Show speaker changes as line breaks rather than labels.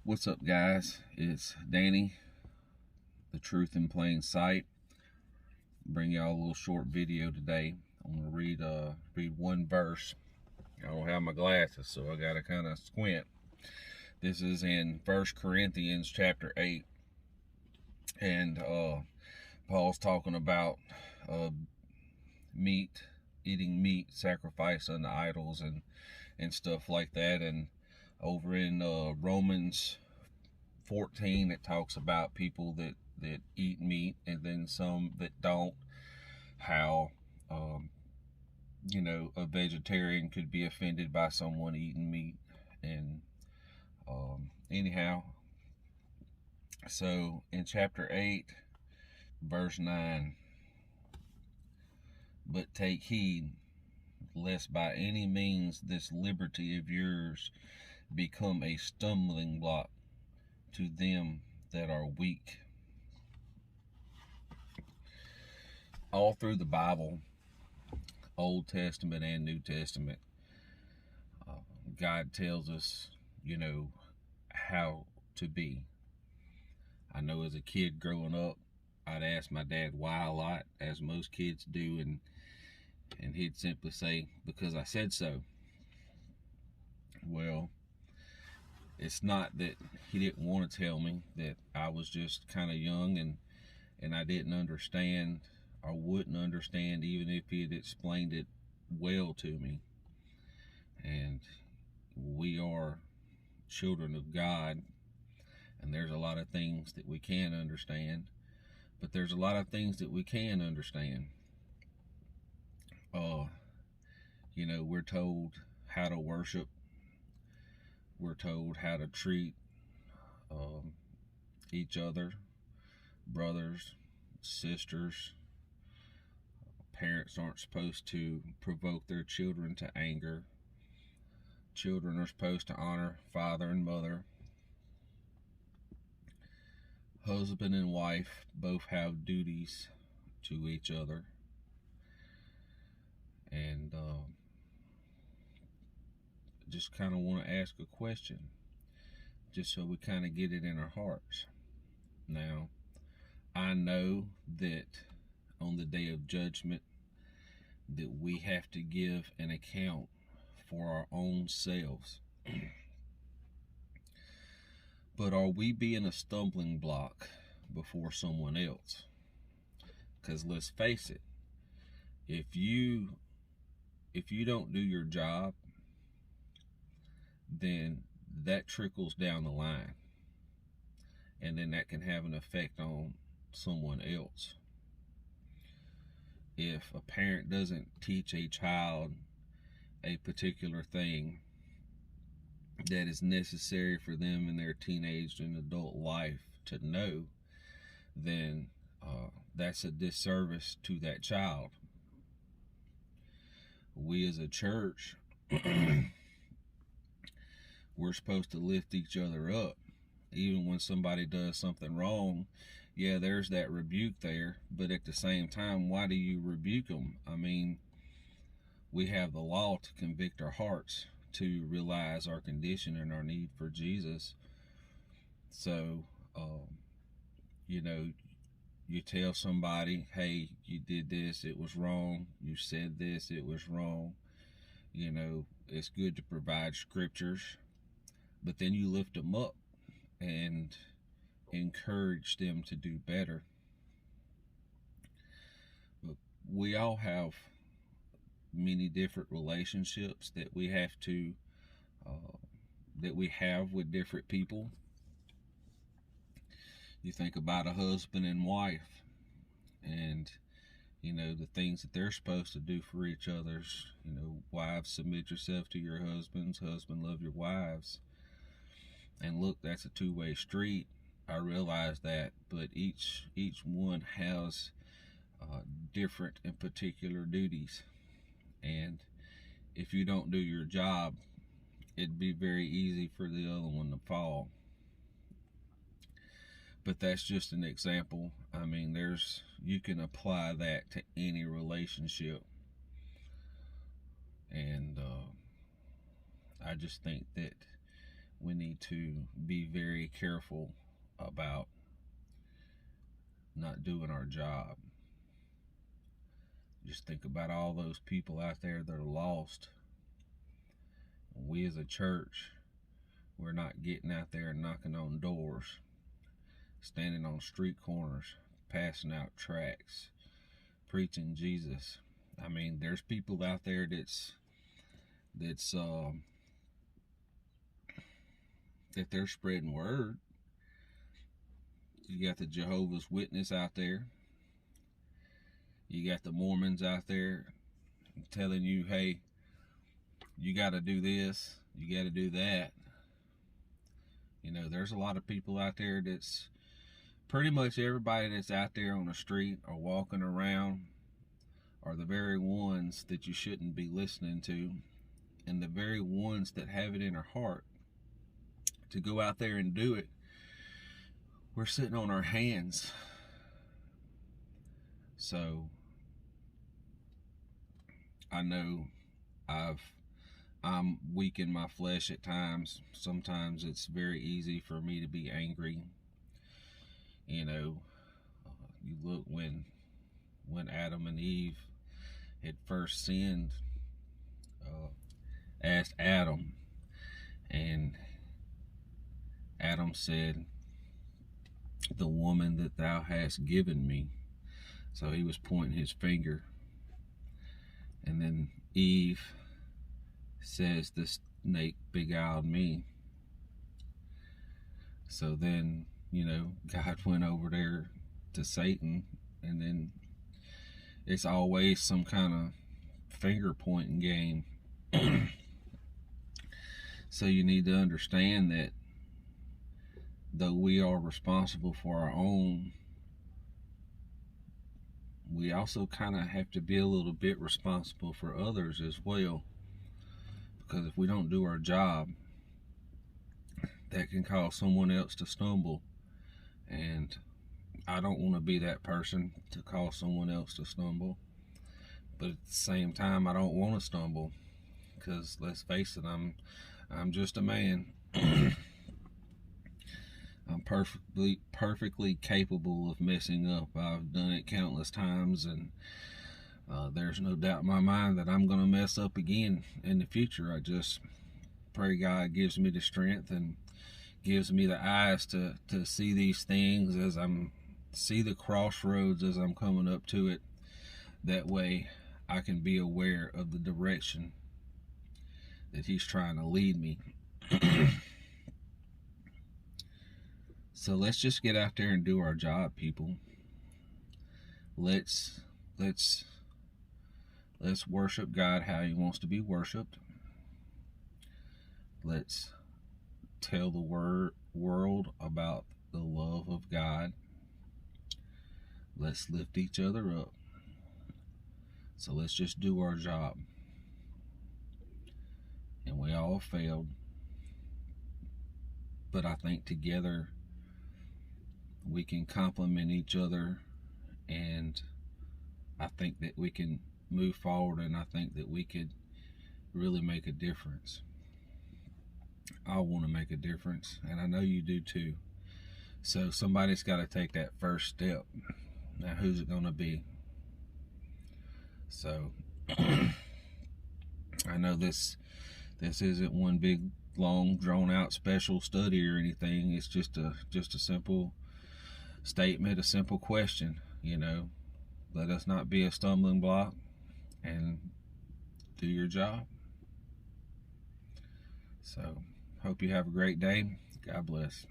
What's up, guys? It's Danny, the Truth in Plain Sight. Bring y'all a little short video today. I'm gonna read one verse. I don't have my glasses, so I gotta kind of squint. This is in 1 Corinthians chapter 8, and Paul's talking about eating meat sacrificed unto idols and stuff like that. And over in Romans 14, it talks about people that eat meat and then some that don't. How a vegetarian could be offended by someone eating meat. And anyhow, so in chapter 8 verse 9, but take heed lest by any means this liberty of yours become a stumbling block to them that are weak. All through the Bible, Old Testament and New Testament, God tells us, how to be. I know as a kid growing up, I'd ask my dad why a lot, as most kids do, and he'd simply say, because I said so. Well, it's not that he didn't want to tell me, that I was just kind of young and I didn't understand or wouldn't understand even if he had explained it well to me. And we are children of God, and there's a lot of things that we can't understand, but there's a lot of things that we can understand. We're told how to worship. We're told how to treat each other, brothers, sisters. Parents aren't supposed to provoke their children to anger. Children are supposed to honor father and mother. Husband and wife both have duties to each other. And just kind of want to ask a question, just so we kind of get it in our hearts. Now, I know that on the day of judgment that we have to give an account for our own selves. But are we being a stumbling block before someone else? Because let's face it, if you don't do your job, then that trickles down the line, and then that can have an effect on someone else. If a parent doesn't teach a child a particular thing that is necessary for them in their teenage and adult life to know, then that's a disservice to that child. We as a church, we're supposed to lift each other up. Even when somebody does something wrong, yeah, there's that rebuke there, but at the same time, why do you rebuke them? I mean, we have the law to convict our hearts, to realize our condition and our need for Jesus. So, you tell somebody, hey, you did this, it was wrong. You said this, it was wrong. It's good to provide scriptures, but then you lift them up and encourage them to do better. But we all have many different relationships that we have with different people. You think about a husband and wife, and the things that they're supposed to do for each other's. Wives, submit yourself to your husbands. Husband, love your wives. And look, that's a two-way street. I realize that, but each one has different and particular duties. And if you don't do your job, it'd be very easy for the other one to fall. But that's just an example. I mean, you can apply that to any relationship. And I just think that we need to be very careful about not doing our job. Just think about all those people out there that are lost. We as a church, we're not getting out there and knocking on doors, standing on street corners, passing out tracts, preaching Jesus. I mean, there's people out there that they're spreading word. You got the Jehovah's Witness out there. You got the Mormons out there telling you, hey, you got to do this, you got to do that. You know, there's a lot of people out there that's pretty much everybody that's out there on the street or walking around are the very ones that you shouldn't be listening to, and the very ones that have it in their heart to go out there and do it. We're sitting on our hands. So I know I'm weak in my flesh at times. Sometimes it's very easy for me to be angry. You know, you look when Adam and Eve had first sinned, asked Adam, and Adam said, "The woman that thou hast given me." So he was pointing his finger. And then Eve says, "The snake beguiled me." So then, you know, God went over there to Satan, and then it's always some kind of finger pointing game. So you need to understand that though we are responsible for our own, we also kind of have to be a little bit responsible for others as well. Because if we don't do our job, that can cause someone else to stumble. And I don't want to be that person to cause someone else to stumble. But at the same time, I don't want to stumble. Because let's face it, I'm just a man. I'm perfectly capable of messing up. I've done it countless times, and there's no doubt in my mind that I'm going to mess up again in the future. I just pray God gives me the strength and gives me the eyes to see these things as see the crossroads as I'm coming up to it. That way I can be aware of the direction that He's trying to lead me. So let's just get out there and do our job, people. Let's worship God how He wants to be worshiped. Let's tell the world about the love of God. Let's lift each other up. So let's just do our job. And we all failed. But I think together we can complement each other, and I think that we can move forward, and I think that we could really make a difference. I want to make a difference, and I know you do too. So somebody's got to take that first step. Now, who's it going to be? So I know this isn't one big, long, drawn-out special study or anything. It's just a simple statement, a simple question. You know, let us not be a stumbling block, and do your job. So, hope you have a great day. God bless.